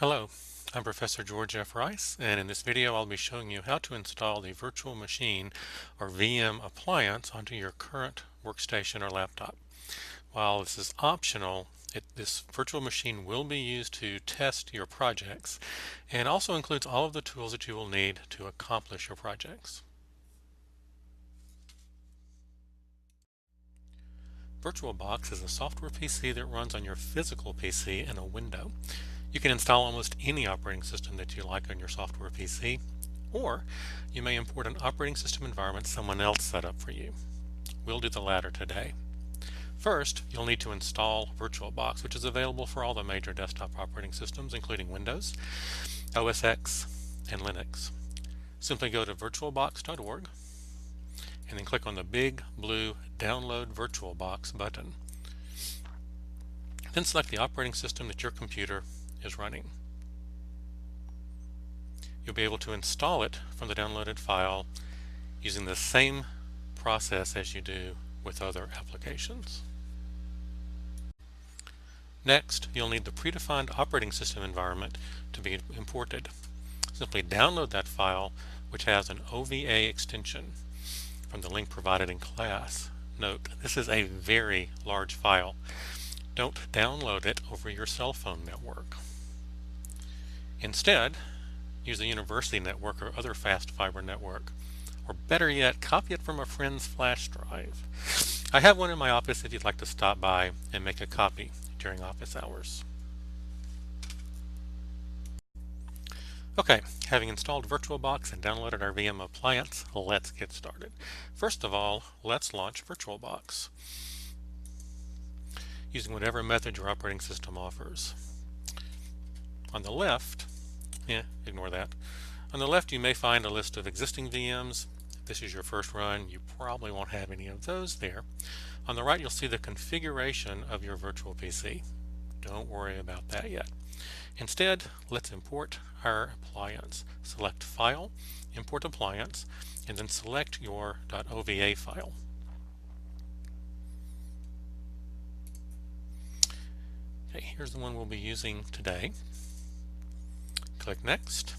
Hello, I'm Professor George F. Rice, and in this video I'll be showing you how to install the virtual machine or VM appliance onto your current workstation or laptop. While this is optional, this virtual machine will be used to test your projects and also includes all of the tools that you will need to accomplish your projects. VirtualBox is a software PC that runs on your physical PC in a window. You can install almost any operating system that you like on your software PC, or you may import an operating system environment someone else set up for you. We'll do the latter today. First, you'll need to install VirtualBox, which is available for all the major desktop operating systems, including Windows, OS X, and Linux. Simply go to virtualbox.org and then click on the big blue Download VirtualBox button. Then select the operating system that your computer is running. You'll be able to install it from the downloaded file using the same process as you do with other applications. Next, you'll need the predefined operating system environment to be imported. Simply download that file, which has an OVA extension, from the link provided in class. Note, this is a very large file. Don't download it over your cell phone network. Instead, use a university network or other fast fiber network, or better yet, copy it from a friend's flash drive. I have one in my office if you'd like to stop by and make a copy during office hours. Okay, having installed VirtualBox and downloaded our VM appliance, let's get started. First of all, let's launch VirtualBox using whatever method your operating system offers. On the left, ignore that. On the left, you may find a list of existing VMs. If this is your first run, you probably won't have any of those there. On the right, you'll see the configuration of your virtual PC. Don't worry about that yet. Instead, let's import our appliance. Select File, Import Appliance, and then select your .ova file. Okay, here's the one we'll be using today. Click Next,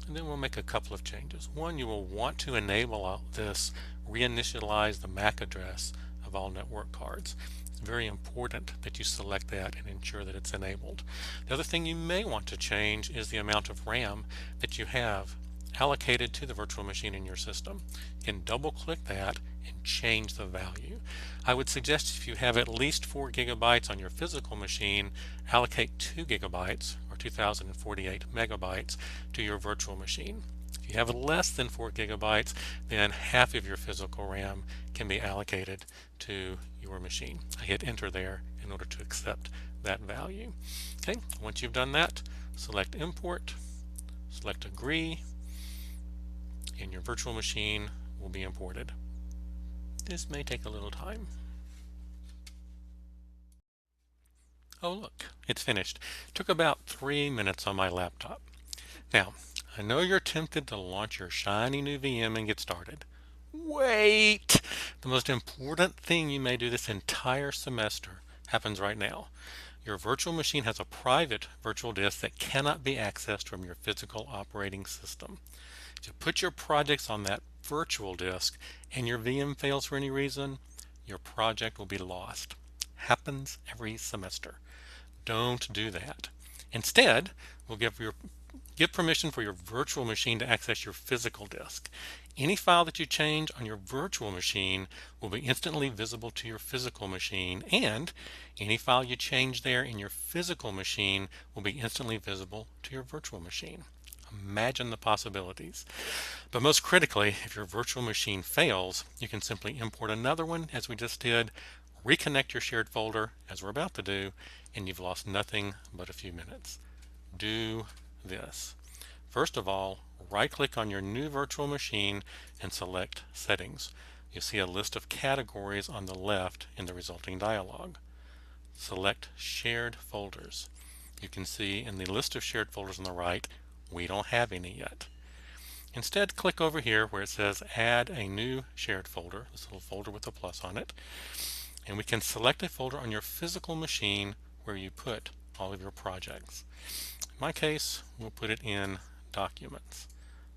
and then we'll make a couple of changes. One, you will want to enable this reinitialize the MAC address of all network cards. It's very important that you select that and ensure that it's enabled. The other thing you may want to change is the amount of RAM that you have allocated to the virtual machine in your system. You can double click that and change the value. I would suggest if you have at least 4 gigabytes on your physical machine, allocate 2 gigabytes or 2048 megabytes to your virtual machine. If you have less than 4 gigabytes, then half of your physical RAM can be allocated to your machine. I hit enter there in order to accept that value. Okay, once you've done that, select import, select agree, and your virtual machine will be imported. This may take a little time. Oh look, it's finished. It took about 3 minutes on my laptop. Now, I know you're tempted to launch your shiny new VM and get started. Wait! The most important thing you may do this entire semester happens right now. Your virtual machine has a private virtual disk that cannot be accessed from your physical operating system. If you put your projects on that virtual disk and your VM fails for any reason, your project will be lost. Happens every semester. Don't do that. Instead, we'll give permission for your virtual machine to access your physical disk. Any file that you change on your virtual machine will be instantly visible to your physical machine, and any file you change there in your physical machine will be instantly visible to your virtual machine. Imagine the possibilities. But most critically, if your virtual machine fails, you can simply import another one, as we just did, reconnect your shared folder, as we're about to do, and you've lost nothing but a few minutes. Do this. First of all, right-click on your new virtual machine and select Settings. You'll see a list of categories on the left in the resulting dialog. Select Shared Folders. You can see in the list of shared folders on the right, we don't have any yet. Instead, click over here where it says Add a New Shared Folder, this little folder with a plus on it, and we can select a folder on your physical machine where you put all of your projects. In my case, we'll put it in Documents.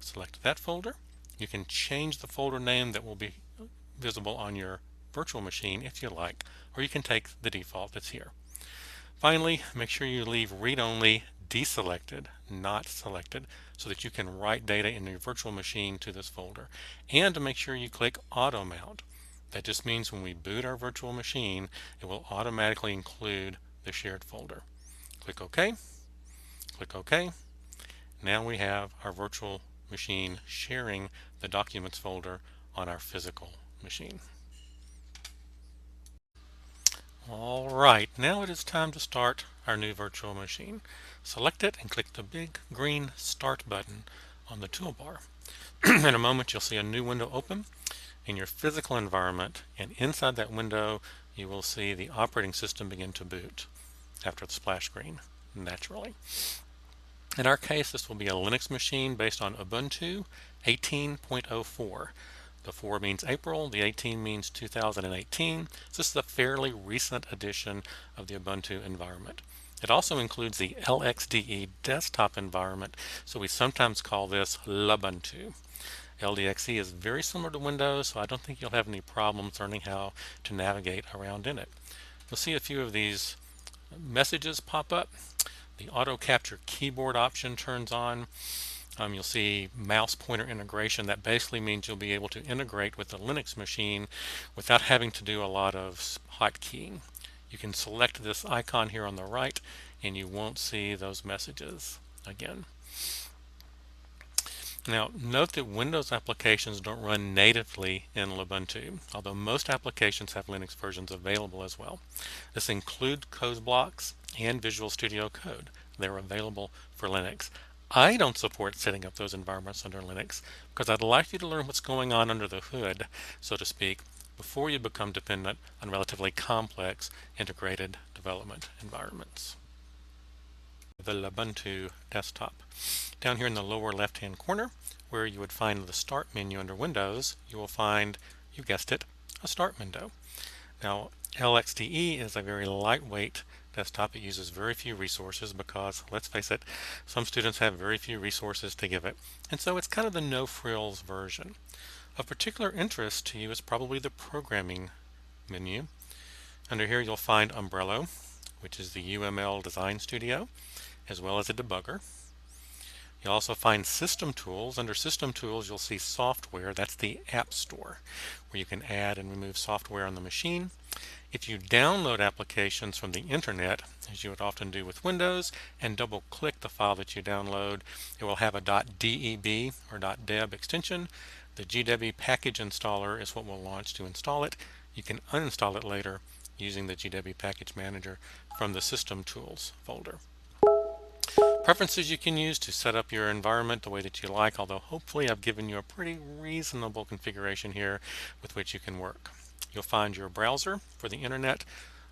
Select that folder. You can change the folder name that will be visible on your virtual machine if you like, or you can take the default that's here. Finally, make sure you leave read-only deselected, not selected, so that you can write data in your virtual machine to this folder. And to make sure you click Auto Mount. That just means when we boot our virtual machine, it will automatically include the shared folder. Click OK. Click OK. Now we have our virtual machine sharing the Documents folder on our physical machine. All right, now it is time to start our new virtual machine. Select it and click the big green Start button on the toolbar. In a moment, you'll see a new window open in your physical environment, and inside that window, you will see the operating system begin to boot after the splash screen, naturally. In our case, this will be a Linux machine based on Ubuntu 18.04. The 4 means April, the 18 means 2018. So this is a fairly recent addition of the Ubuntu environment. It also includes the LXDE desktop environment, so we sometimes call this Lubuntu. LDXE is very similar to Windows, so I don't think you'll have any problems learning how to navigate around in it. You'll see a few of these messages pop up. The auto capture keyboard option turns on. You'll see mouse pointer integration. That basically means you'll be able to integrate with the Linux machine without having to do a lot of hotkeying. You can select this icon here on the right and you won't see those messages again. Now, note that Windows applications don't run natively in Ubuntu, although most applications have Linux versions available as well. This includes code blocks and Visual Studio Code. They're available for Linux. I don't support setting up those environments under Linux because I'd like you to learn what's going on under the hood, so to speak, before you become dependent on relatively complex integrated development environments. The Ubuntu desktop. Down here in the lower left hand corner where you would find the Start menu under Windows, you will find, you guessed it, a Start window. Now LXDE is a very lightweight desktop. It uses very few resources because, let's face it, some students have very few resources to give it, and so it's kind of the no-frills version. Of particular interest to you is probably the Programming menu. Under here you'll find Umbrello, which is the UML Design Studio, as well as a debugger. You'll also find System Tools. Under System Tools, you'll see Software. That's the App Store, where you can add and remove software on the machine. If you download applications from the internet, as you would often do with Windows, and double-click the file that you download, it will have a .deb or .deb extension. The GW package installer is what we'll launch to install it. You can uninstall it later using the GW package manager from the System Tools folder. Preferences you can use to set up your environment the way that you like, although hopefully I've given you a pretty reasonable configuration here with which you can work. You'll find your browser for the internet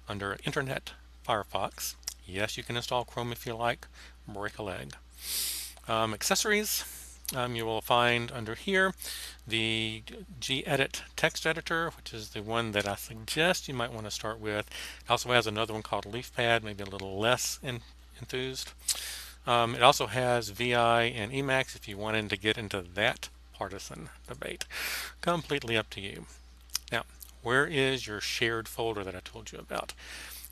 under Internet Firefox. Yes, you can install Chrome if you like, break a leg. Accessories, you will find under here the gedit text editor, which is the one that I suggest you might want to start with. It also has another one called LeafPad, maybe a little less enthused. It also has VI and Emacs if you wanted to get into that partisan debate. Completely up to you. Now, where is your shared folder that I told you about?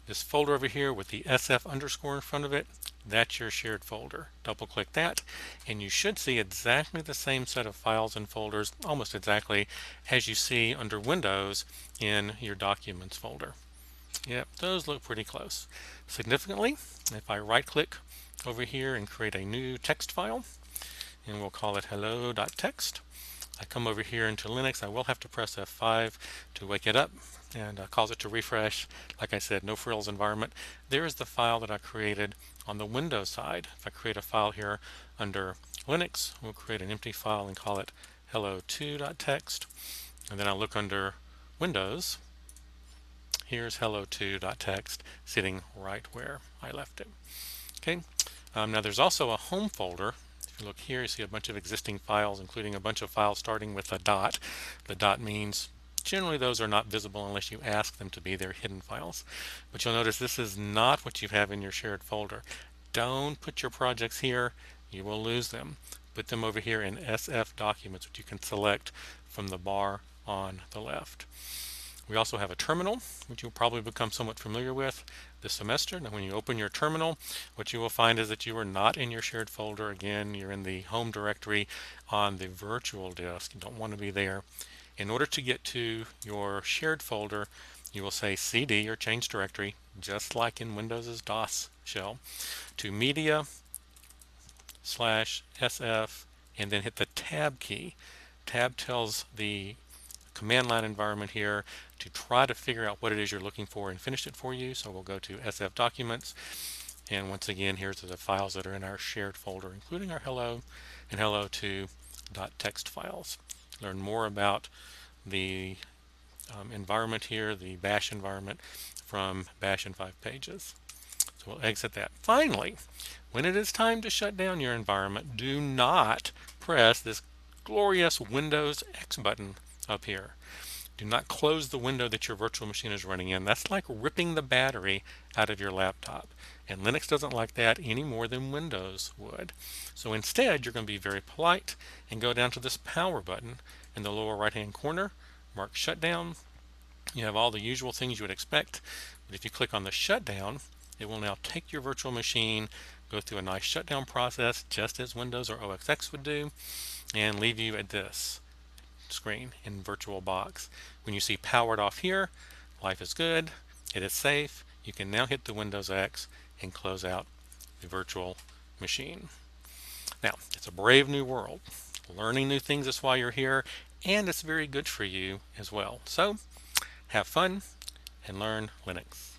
This folder over here with the SF underscore in front of it, that's your shared folder. Double click that and you should see exactly the same set of files and folders, almost exactly as you see under Windows in your Documents folder. Yep, those look pretty close. Significantly, if I right click over here and create a new text file, and we'll call it hello.txt. I come over here into Linux. I will have to press F5 to wake it up and cause it to refresh. Like I said, no frills environment. There is the file that I created on the Windows side. If I create a file here under Linux, we'll create an empty file and call it hello2.txt. And then I'll look under Windows. Here's hello2.txt sitting right where I left it. Okay. Now there's also a home folder. If you look here, you see a bunch of existing files, including a bunch of files starting with a dot. The dot means Generally, those are not visible unless you ask them to be. They're hidden files. But you'll notice this is not what you have in your shared folder. Don't put your projects here. You will lose them. Put them over here in SF documents, which you can select from the bar on the left. We also have a terminal, which you'll probably become somewhat familiar with this semester. Now, when you open your terminal, what you will find is that you are not in your shared folder. Again, you're in the home directory on the virtual disk. You don't want to be there. In order to get to your shared folder, you will say CD or change directory, just like in Windows's DOS shell, to media/SF, and then hit the tab key. Tab tells the command line environment here to try to figure out what it is you're looking for and finish it for you. So we'll go to SF documents, and once again, here's the files that are in our shared folder, including our hello and hello2.txt files. Learn more about the environment here, the bash environment, from bash in 5 pages. So we'll exit that. Finally, when it is time to shut down your environment, do not press this glorious Windows X button up here. Do not close the window that your virtual machine is running in. That's like ripping the battery out of your laptop. And Linux doesn't like that any more than Windows would. So instead, you're going to be very polite and go down to this power button in the lower right hand corner, mark shutdown. You have all the usual things you would expect, but if you click on the shutdown, it will now take your virtual machine, go through a nice shutdown process just as Windows or OS X would do, and leave you at this screen in VirtualBox. When you see powered off here, life is good, it is safe. You can now hit the Windows X and close out the virtual machine. Now, it's a brave new world. Learning new things is why you're here, and it's very good for you as well. So, have fun and learn Linux.